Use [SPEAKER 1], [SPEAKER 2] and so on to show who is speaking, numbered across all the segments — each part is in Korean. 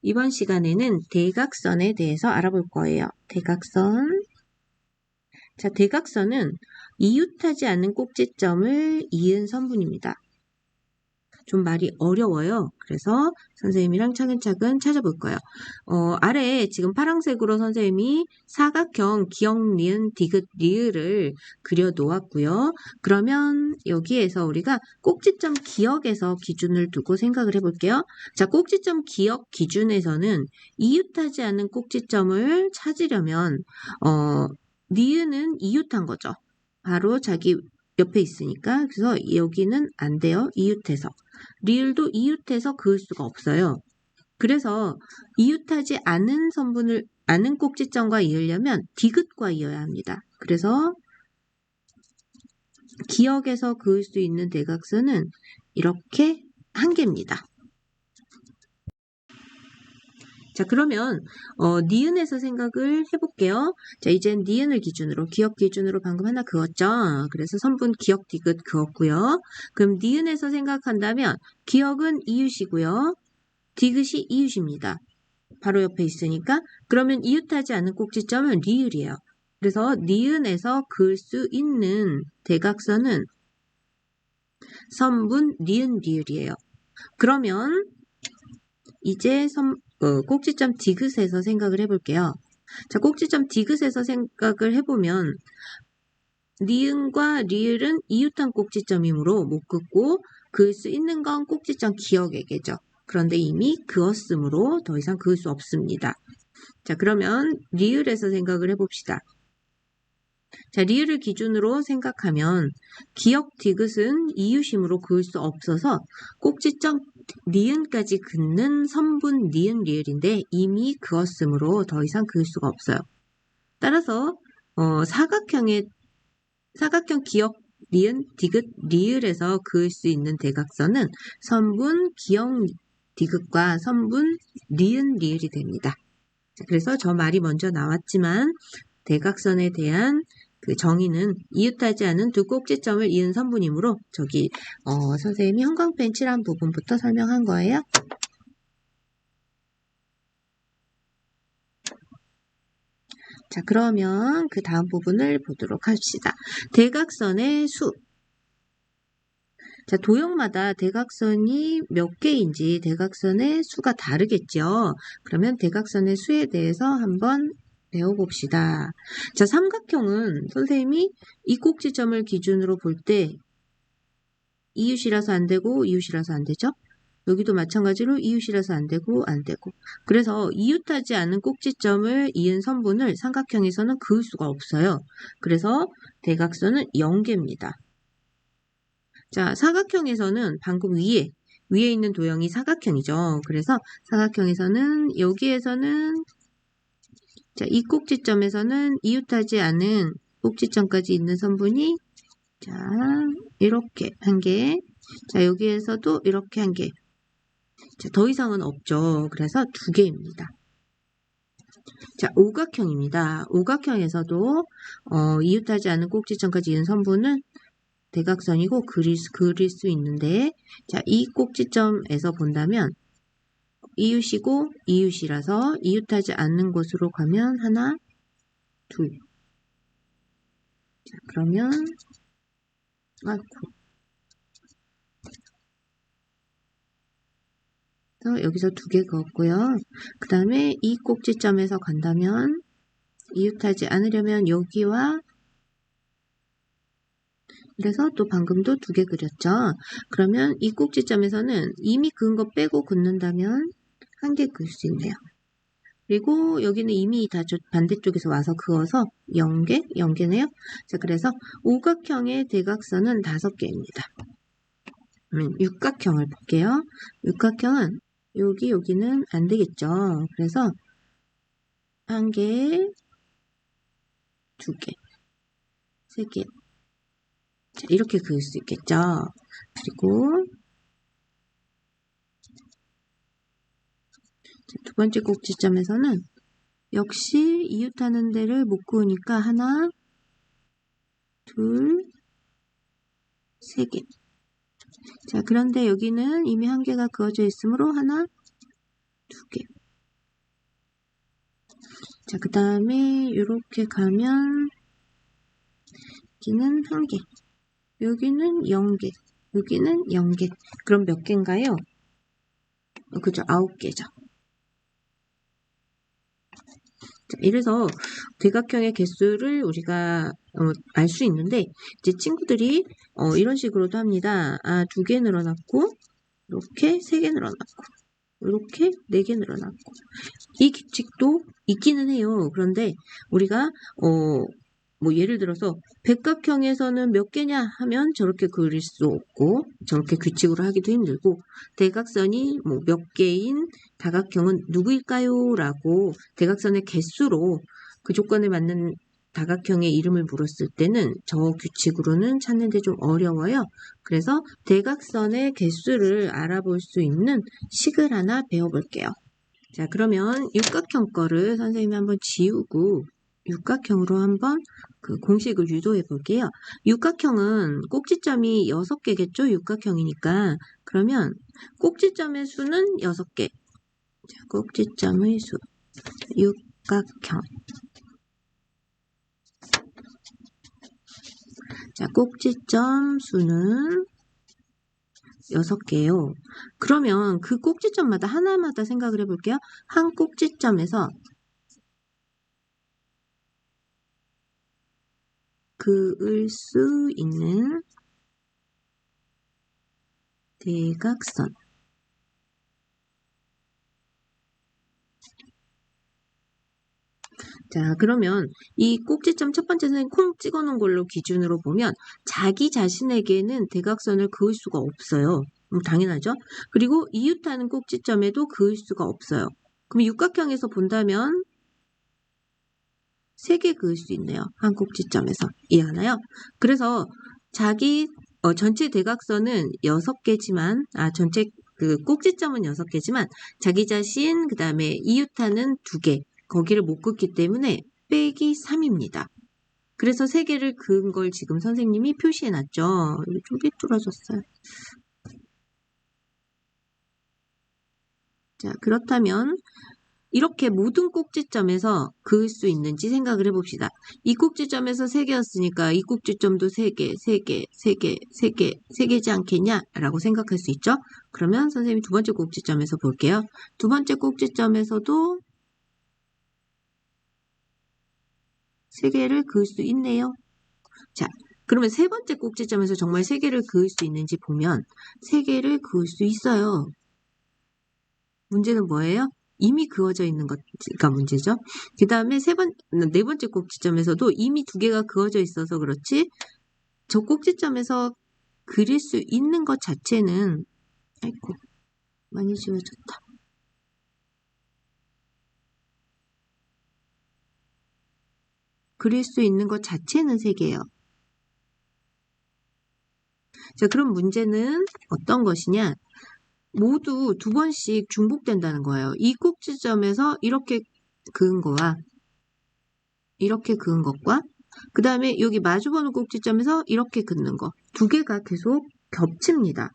[SPEAKER 1] 이번 시간에는 대각선에 대해서 알아볼 거예요. 대각선. 자, 대각선은 이웃하지 않는 꼭지점을 이은 선분입니다. 좀 말이 어려워요. 그래서 선생님이랑 차근차근 찾아볼 거예요. 아래에 지금 파란색으로 선생님이 사각형 기역, 니은, 디귿, 리을을 그려 놓았고요. 그러면 여기에서 우리가 꼭지점 기역에서 기준을 두고 생각을 해볼게요. 자, 꼭지점 기역 기준에서는 이웃하지 않는 꼭지점을 찾으려면 니은은 이웃한 거죠. 바로 자기 옆에 있으니까. 그래서 여기는 안 돼요. 이웃해서. 리을도 이웃해서 그을 수가 없어요. 그래서 이웃하지 않은 선분을 않은 꼭지점과 이으려면 디귿과 이어야 합니다. 그래서 기역에서 그을 수 있는 대각선은 이렇게 한 개입니다. 자, 그러면 니은에서 생각을 해볼게요. 자, 이젠 니은을 기준으로, 기역 기준으로 방금 하나 그었죠. 그래서 선분 기역 디귿 그었고요. 그럼 니은에서 생각한다면 기역은 이웃이고요. 디귿이 이웃입니다. 바로 옆에 있으니까. 그러면 이웃하지 않는 꼭지점은 리을이에요. 그래서 니은에서 그을 수 있는 대각선은 선분 니은 리을이에요. 그러면 이제 꼭지점 디귿에서 생각을 해볼게요. 자, 꼭지점 디귿에서 생각을 해보면 니은과 리을은 이웃한 꼭지점이므로 못 긋고 그을 수 있는 건 꼭지점 기역에게죠. 그런데 이미 그었으므로 더 이상 그을 수 없습니다. 자, 그러면 리을에서 생각을 해봅시다. 자, 리을을 기준으로 생각하면 기역 디귿은 이웃이므로 그을 수 없어서 꼭지점 니은까지 긋는 선분 니은 리을인데 이미 그었으므로 더 이상 그을 수가 없어요. 따라서 사각형 기역 니은 디귿 리을에서 그을 수 있는 대각선은 선분 기역 디귿과 선분 니은 리을이 됩니다. 그래서 저 말이 먼저 나왔지만 대각선에 대한 그 정의는 이웃하지 않은 두 꼭지점을 이은 선분이므로 저기 선생님이 형광펜 칠한 부분부터 설명한 거예요. 자, 그러면 그 다음 부분을 보도록 합시다. 대각선의 수. 자, 도형마다 대각선이 몇 개인지 대각선의 수가 다르겠죠. 그러면 대각선의 수에 대해서 한번 배워봅시다. 자, 삼각형은 선생님이 이 꼭지점을 기준으로 볼 때 이웃이라서 안 되고 이웃이라서 안 되죠. 여기도 마찬가지로 이웃이라서 안 되고 안 되고. 그래서 이웃하지 않은 꼭지점을 이은 선분을 삼각형에서는 그을 수가 없어요. 그래서 대각선은 0개입니다. 자, 사각형에서는 방금 위에 있는 도형이 사각형이죠. 그래서 사각형에서는 여기에서는 자, 이 꼭지점에서는 이웃하지 않은 꼭지점까지 있는 선분이 자, 이렇게 한 개. 자, 여기에서도 이렇게 한 개. 자, 더 이상은 없죠. 그래서 2개입니다. 자, 오각형입니다. 오각형에서도 이웃하지 않은 꼭지점까지 있는 선분은 대각선이고 그릴 수 있는데 자, 이 꼭지점에서 본다면 이웃이고 이웃이라서 이웃하지 않는 곳으로 가면 하나, 둘. 자, 그러면 여기서 2개 그었고요. 그 다음에 이 꼭지점에서 간다면 이웃하지 않으려면 여기와 그래서 또 방금도 2개 그렸죠. 그러면 이 꼭지점에서는 이미 그은 거 빼고 긋는다면 1개 그을 수 있네요. 그리고 여기는 이미 다 반대쪽에서 와서 그어서 0개네요. 자, 그래서 오각형의 대각선은 5개입니다. 육각형을 볼게요. 육각형은 여기는 안 되겠죠. 그래서 1개, 2개, 3개. 자, 이렇게 그을 수 있겠죠. 그리고 두 번째 꼭지점에서는 역시 이웃하는 데를 못 그으니까 하나, 둘, 3개. 자, 그런데 여기는 이미 1개가 그어져 있으므로 하나, 2개. 자, 그 다음에 이렇게 가면 여기는 1개, 여기는 0개, 여기는 0개. 그럼 몇 개인가요? 그죠, 9개죠. 자, 이래서 대각형의 개수를 우리가 알 수 있는데, 이제 친구들이 이런 식으로도 합니다. 2개 늘어났고, 이렇게 3개 늘어났고, 이렇게 4개 늘어났고. 이 규칙도 있기는 해요. 그런데 우리가 뭐 예를 들어서 백각형에서는 몇 개냐 하면 저렇게 그릴 수 없고, 저렇게 규칙으로 하기도 힘들고, 대각선이 뭐 몇 개인 다각형은 누구일까요? 라고 대각선의 개수로 그 조건에 맞는 다각형의 이름을 물었을 때는 저 규칙으로는 찾는데 좀 어려워요. 그래서 대각선의 개수를 알아볼 수 있는 식을 하나 배워볼게요. 자, 그러면 육각형 거를 선생님이 한번 지우고 육각형으로 한번 그 공식을 유도해 볼게요. 육각형은 꼭지점이 6개겠죠? 육각형이니까. 그러면 꼭지점의 수는 6개. 자, 꼭지점의 수. 육각형. 자, 꼭지점 수는 6개요. 그러면 그 꼭지점마다 하나마다 생각을 해볼게요. 한 꼭지점에서 그을 수 있는 대각선. 자, 그러면 이 꼭지점 첫 번째 선생님 콩 찍어놓은 걸로 기준으로 보면 자기 자신에게는 대각선을 그을 수가 없어요. 당연하죠. 그리고 이웃하는 꼭지점에도 그을 수가 없어요. 그럼 육각형에서 본다면 3개 그을 수 있네요. 한 꼭지점에서. 이해하나요? 그래서 자기 전체 대각선은 6개지만 전체 그 꼭지점은 6개지만 자기 자신 그 다음에 이웃하는 2개 거기를 못 긋기 때문에 빼기 3입니다. 그래서 3개를 그은 걸 지금 선생님이 표시해놨죠. 이거 좀 삐뚤어졌어요. 자, 그렇다면 이렇게 모든 꼭지점에서 그을 수 있는지 생각을 해봅시다. 이 꼭지점에서 3개였으니까 이 꼭지점도 3개, 3개, 3개, 3개, 3개지 않겠냐? 라고 생각할 수 있죠? 그러면 선생님이 두 번째 꼭지점에서 볼게요. 두 번째 꼭지점에서도 3개를 그을 수 있네요. 자, 그러면 세 번째 꼭지점에서 정말 3개를 그을 수 있는지 보면 3개를 그을 수 있어요. 문제는 뭐예요? 이미 그어져 있는 것가 문제죠. 그 다음에 네 번째 꼭지점에서도 이미 2개가 그어져 있어서 그렇지 저 꼭지점에서 그릴 수 있는 것 자체는 아이고 많이 지워졌다. 그릴 수 있는 것 자체는 3개예요. 자, 그럼 문제는 어떤 것이냐? 모두 2번씩 중복된다는 거예요. 이 꼭지점에서 이렇게 그은 거와 이렇게 그은 것과 그 다음에 여기 마주보는 꼭지점에서 이렇게 긋는 거 2개가 계속 겹칩니다.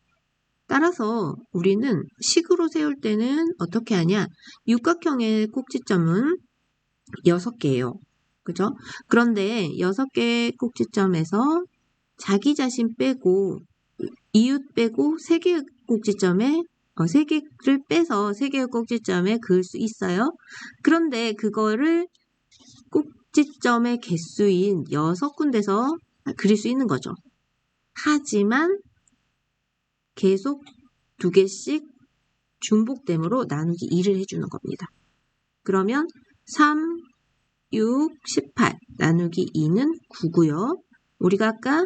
[SPEAKER 1] 따라서 우리는 식으로 세울 때는 어떻게 하냐? 육각형의 꼭지점은 6개예요. 그죠? 그런데 6개의 꼭지점에서 자기 자신 빼고 이웃 빼고 3개의 꼭지점에 3개를 빼서 3개의 꼭지점에 그을 수 있어요. 그런데 그거를 꼭지점의 개수인 6군데서 그릴 수 있는 거죠. 하지만 계속 2개씩 중복됨으로 나누기 2를 해주는 겁니다. 그러면 3, 6, 18 나누기 2는 9고요. 우리가 아까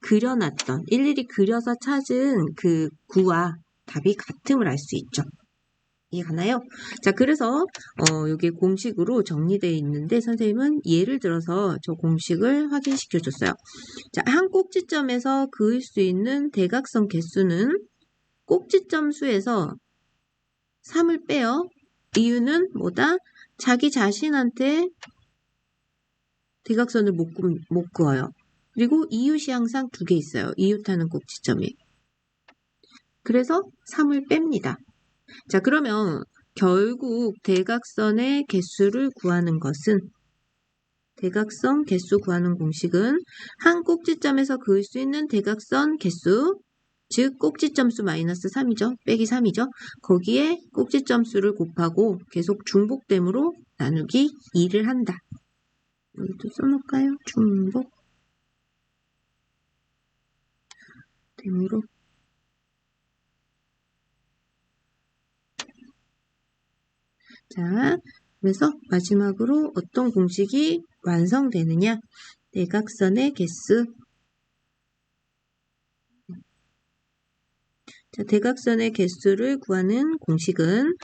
[SPEAKER 1] 그려놨던 일일이 그려서 찾은 그 9와 답이 같음을 알 수 있죠. 이해가나요? 자, 그래서 여기 공식으로 정리되어 있는데 선생님은 예를 들어서 저 공식을 확인시켜 줬어요. 자, 한 꼭지점에서 그을 수 있는 대각선 개수는 꼭지점 수에서 3을 빼요. 이유는 뭐다? 자기 자신한테 대각선을 못 그어요. 그리고 이웃이 항상 2개 있어요. 이웃하는 꼭지점이. 그래서 3을 뺍니다. 자, 그러면 결국 대각선의 개수를 구하는 것은 대각선 개수 구하는 공식은 한 꼭지점에서 그을 수 있는 대각선 개수, 즉 꼭지점 수 마이너스 3이죠. 빼기 3이죠. 거기에 꼭지점 수를 곱하고 계속 중복됨으로 나누기 2를 한다. 여기도 써놓을까요? 중복됨으로. 자, 그래서 마지막으로 어떤 공식이 완성되느냐? 대각선의 개수. 자, 대각선의 개수를 구하는 공식은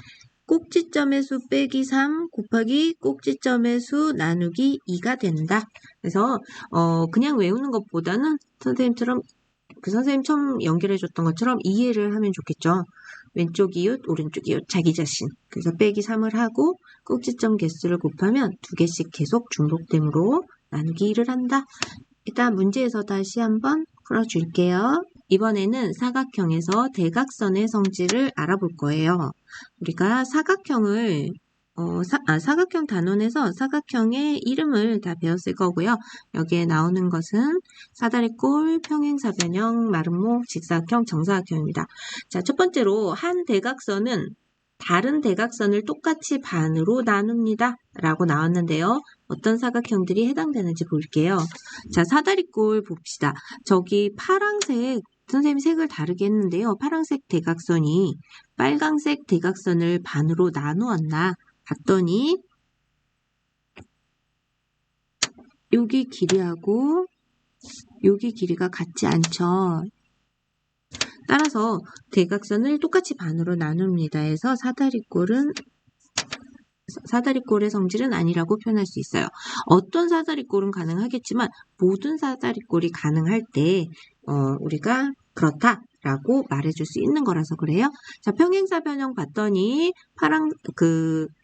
[SPEAKER 1] 꼭지점의 수 빼기 3 곱하기 꼭지점의 수 나누기 2가 된다. 그래서 그냥 외우는 것보다는 선생님처럼 선생님 처음 연결해줬던 것처럼 이해를 하면 좋겠죠. 왼쪽 이웃, 오른쪽 이웃, 자기 자신. 그래서 빼기 3을 하고 꼭지점 개수를 곱하면 2개씩 계속 중복됨으로 나누기 1을 한다. 일단 문제에서 다시 한번 풀어줄게요. 이번에는 사각형에서 대각선의 성질을 알아볼 거예요. 우리가 사각형을 사각형 단원에서 사각형의 이름을 다 배웠을 거고요. 여기에 나오는 것은 사다리꼴, 평행사변형, 마름모, 직사각형, 정사각형입니다. 자, 첫 번째로 한 대각선은 다른 대각선을 똑같이 반으로 나눕니다. 라고 나왔는데요. 어떤 사각형들이 해당되는지 볼게요. 자, 사다리꼴 봅시다. 저기 파란색, 선생님이 색을 다르게 했는데요. 파란색 대각선이 빨강색 대각선을 반으로 나누었나 봤더니 여기 길이하고 여기 길이가 같지 않죠. 따라서 대각선을 똑같이 반으로 나눕니다 해서 사다리꼴의 성질은 아니라고 표현할 수 있어요. 어떤 사다리꼴은 가능하겠지만 모든 사다리꼴이 가능할 때 우리가 그렇다라고 말해줄 수 있는 거라서 그래요. 자, 평행사변형 봤더니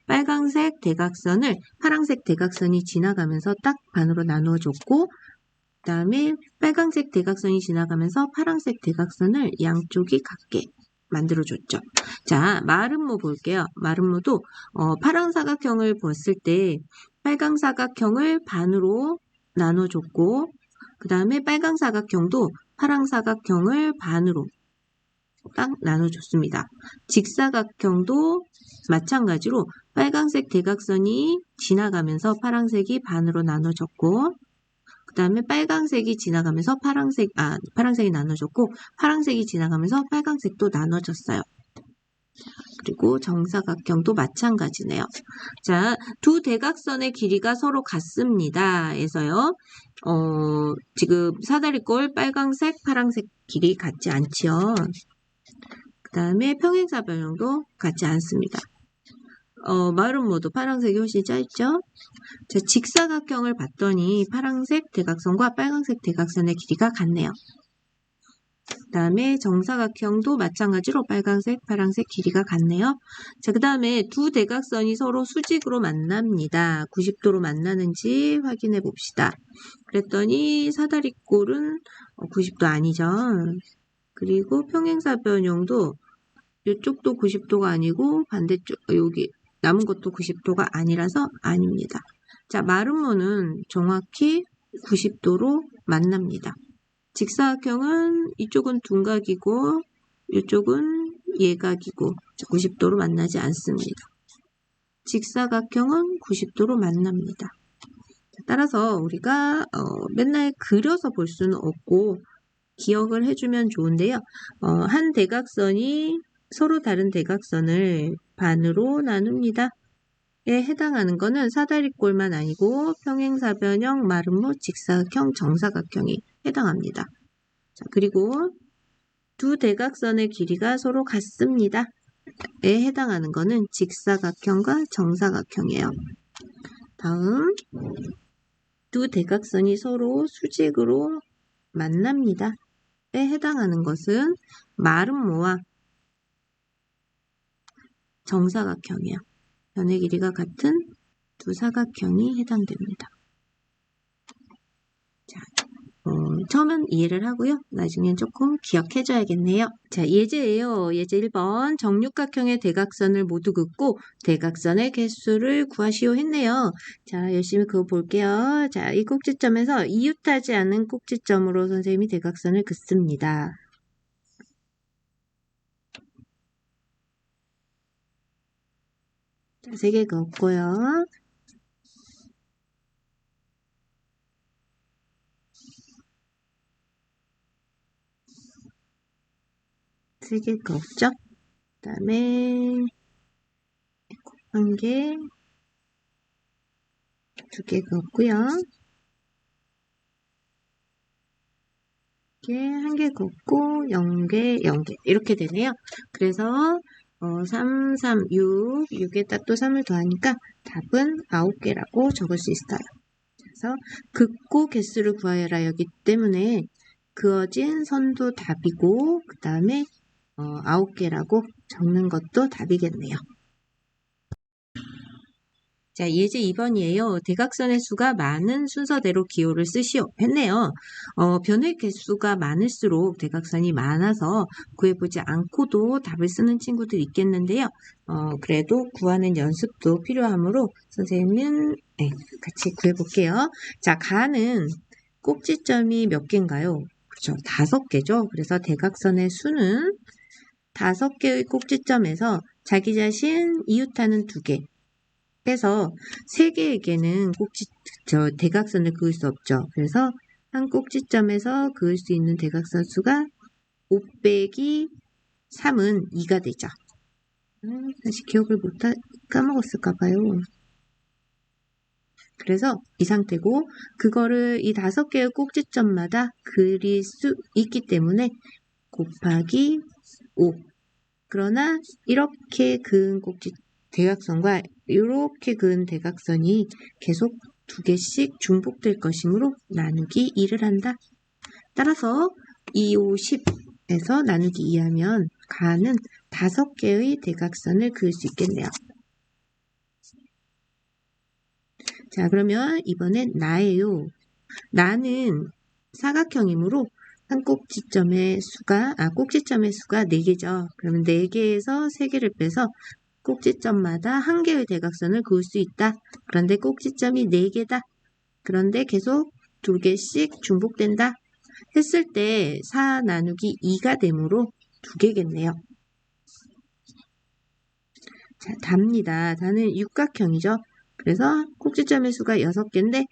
[SPEAKER 1] 빨강색 대각선을 파란색 대각선이 지나가면서 딱 반으로 나누어줬고 그 다음에 빨강색 대각선이 지나가면서 파란색 대각선을 양쪽이 같게 만들어줬죠. 자, 마름모 볼게요. 마름모도 파란 사각형을 봤을 때 빨강 사각형을 반으로 나눠줬고 그 다음에 빨강 사각형도 파란 사각형을 반으로 딱 나눠줬습니다. 직사각형도 마찬가지로 빨강색 대각선이 지나가면서 파란색이 반으로 나눠졌고 그 다음에 빨강색이 지나가면서 파란색이 나눠졌고 파란색이 지나가면서 빨강색도 나눠졌어요. 그리고 정사각형도 마찬가지네요. 자, 두 대각선의 길이가 서로 같습니다. 해서요. 지금 사다리꼴 빨강색, 파란색 길이 같지 않지요. 그 다음에 평행사변형도 같지 않습니다. 마름모도 파란색이 훨씬 짧죠? 자, 직사각형을 봤더니 파란색 대각선과 빨간색 대각선의 길이가 같네요. 그 다음에 정사각형도 마찬가지로 빨간색, 파란색 길이가 같네요. 자, 그 다음에 두 대각선이 서로 수직으로 만납니다. 90도로 만나는지 확인해 봅시다. 그랬더니 사다리꼴은 90도 아니죠. 그리고 평행사변형도 이쪽도 90도가 아니고 반대쪽 여기 남은 것도 90도가 아니라서 아닙니다. 자, 마름모는 정확히 90도로 만납니다. 직사각형은 이쪽은 둔각이고 이쪽은 예각이고 90도로 만나지 않습니다. 직사각형은 90도로 만납니다. 따라서 우리가 맨날 그려서 볼 수는 없고 기억을 해주면 좋은데요. 한 대각선이 서로 다른 대각선을 반으로 나눕니다. 에 해당하는 거는 사다리꼴만 아니고 평행사변형, 마름모, 직사각형, 정사각형이 해당합니다. 자, 그리고 두 대각선의 길이가 서로 같습니다. 에 해당하는 거는 직사각형과 정사각형이에요. 다음, 두 대각선이 서로 수직으로 만납니다. 에 해당하는 것은 마름모와 정사각형이에요. 변의 길이가 같은 두 사각형이 해당됩니다. 자, 처음엔 이해를 하고요. 나중엔 조금 기억해줘야겠네요. 자, 예제예요. 예제 1번. 정육각형의 대각선을 모두 긋고 대각선의 개수를 구하시오 했네요. 자, 열심히 그거 볼게요. 자, 이 꼭지점에서 이웃하지 않은 꼭지점으로 선생님이 대각선을 긋습니다. 자, 3개 긋고요. 세 개 긋죠? 그 다음에 1개, 2개 긋고요. 1개 긋고 0개, 0개 이렇게 되네요. 그래서 3, 3, 6, 6에다 또 3을 더하니까 답은 9개라고 적을 수 있어요. 그래서 긋고 개수를 구하여라 여기 때문에 그어진 선도 답이고 그 다음에 9개라고 적는 것도 답이겠네요. 자, 예제 2번이에요. 대각선의 수가 많은 순서대로 기호를 쓰시오 했네요. 변의 개수가 많을수록 대각선이 많아서 구해보지 않고도 답을 쓰는 친구들이 있겠는데요. 그래도 구하는 연습도 필요하므로 선생님은 같이 구해볼게요. 자, 가는 꼭지점이 몇 개인가요? 그렇죠. 5개죠. 그래서 대각선의 수는 5개의 꼭지점에서 자기 자신 이웃하는 2개 빼서 3개에게는 대각선을 그을 수 없죠. 그래서 한 꼭지점에서 그을 수 있는 대각선 수가 5 빼기 3은 2가 되죠. 다시 기억을 까먹었을까봐요. 그래서 이 상태고 그거를 이 5개의 꼭지점마다 그릴 수 있기 때문에 곱하기 5. 그러나 이렇게 그은 대각선과 이렇게 그은 대각선이 계속 2개씩 중복될 것이므로 나누기 2를 한다. 따라서 2, 5, 10에서 나누기 2하면 가는 5개의 대각선을 그을 수 있겠네요. 자, 그러면 이번엔 나예요. 나는 사각형이므로 한 꼭지점의 수가 4개죠. 그러면 4개에서 3개를 빼서 꼭지점마다 1개의 대각선을 그을 수 있다. 그런데 꼭지점이 4개다. 그런데 계속 2개씩 중복된다. 했을 때 4 나누기 2가 되므로 2개겠네요. 자, 답니다. 다는 육각형이죠. 그래서 꼭지점의 수가 6개인데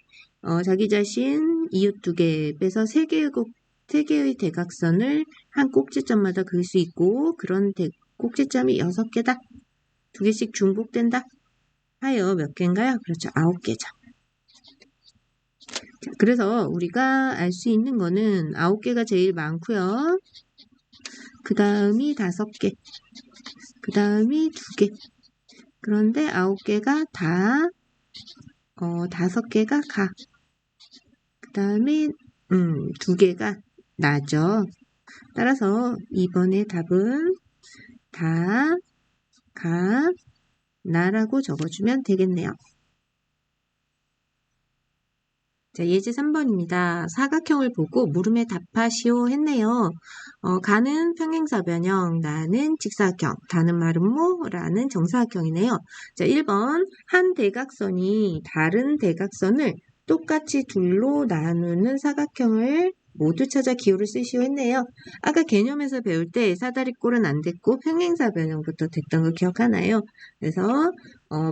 [SPEAKER 1] 자기 자신 이웃 2개 빼서 3개의 대각선을 한 꼭지점마다 그을 수 있고 그런 꼭지점이 6개다. 2개씩 중복된다. 하여 몇 개인가요? 그렇죠. 9개죠. 자, 그래서 우리가 알 수 있는 거는 9개가 제일 많고요. 그 다음이 5개. 그 다음이 2개. 그런데 9개가 다 5개가 가. 그 다음에 2개가 나죠. 따라서 이번에 답은 다, 가, 나라고 적어주면 되겠네요. 자, 예제 3번입니다. 사각형을 보고 물음에 답하시오 했네요. 가는 평행사변형, 나는 직사각형, 다는 말은 뭐? 라는 정사각형이네요. 자, 1번 한 대각선이 다른 대각선을 똑같이 둘로 나누는 사각형을 모두 찾아 기호를 쓰시오 했네요. 아까 개념에서 배울 때 사다리꼴은 안 됐고 평행사변형부터 됐던 거 기억하나요? 그래서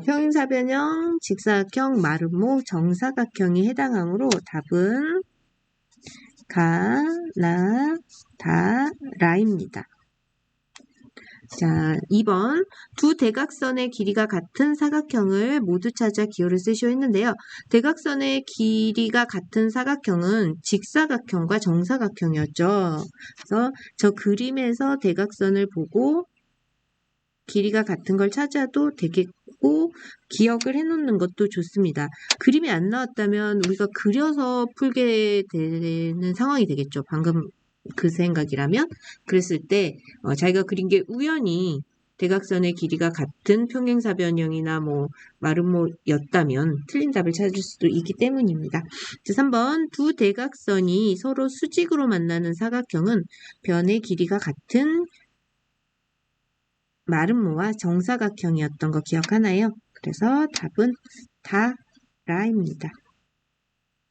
[SPEAKER 1] 평행사변형, 직사각형, 마름모, 정사각형이 해당하므로 답은 가, 나, 다, 라입니다. 자, 2번 두 대각선의 길이가 같은 사각형을 모두 찾아 기호를 쓰시오 했는데요. 대각선의 길이가 같은 사각형은 직사각형과 정사각형이었죠. 그래서 저 그림에서 대각선을 보고 길이가 같은 걸 찾아도 되겠고 기억을 해놓는 것도 좋습니다. 그림이 안 나왔다면 우리가 그려서 풀게 되는 상황이 되겠죠. 방금 그 생각이라면 그랬을 때 자기가 그린 게 우연히 대각선의 길이가 같은 평행사변형이나 마름모였다면 틀린 답을 찾을 수도 있기 때문입니다. 자, 3번 두 대각선이 서로 수직으로 만나는 사각형은 변의 길이가 같은 마름모와 정사각형이었던 거 기억하나요? 그래서 답은 다라입니다.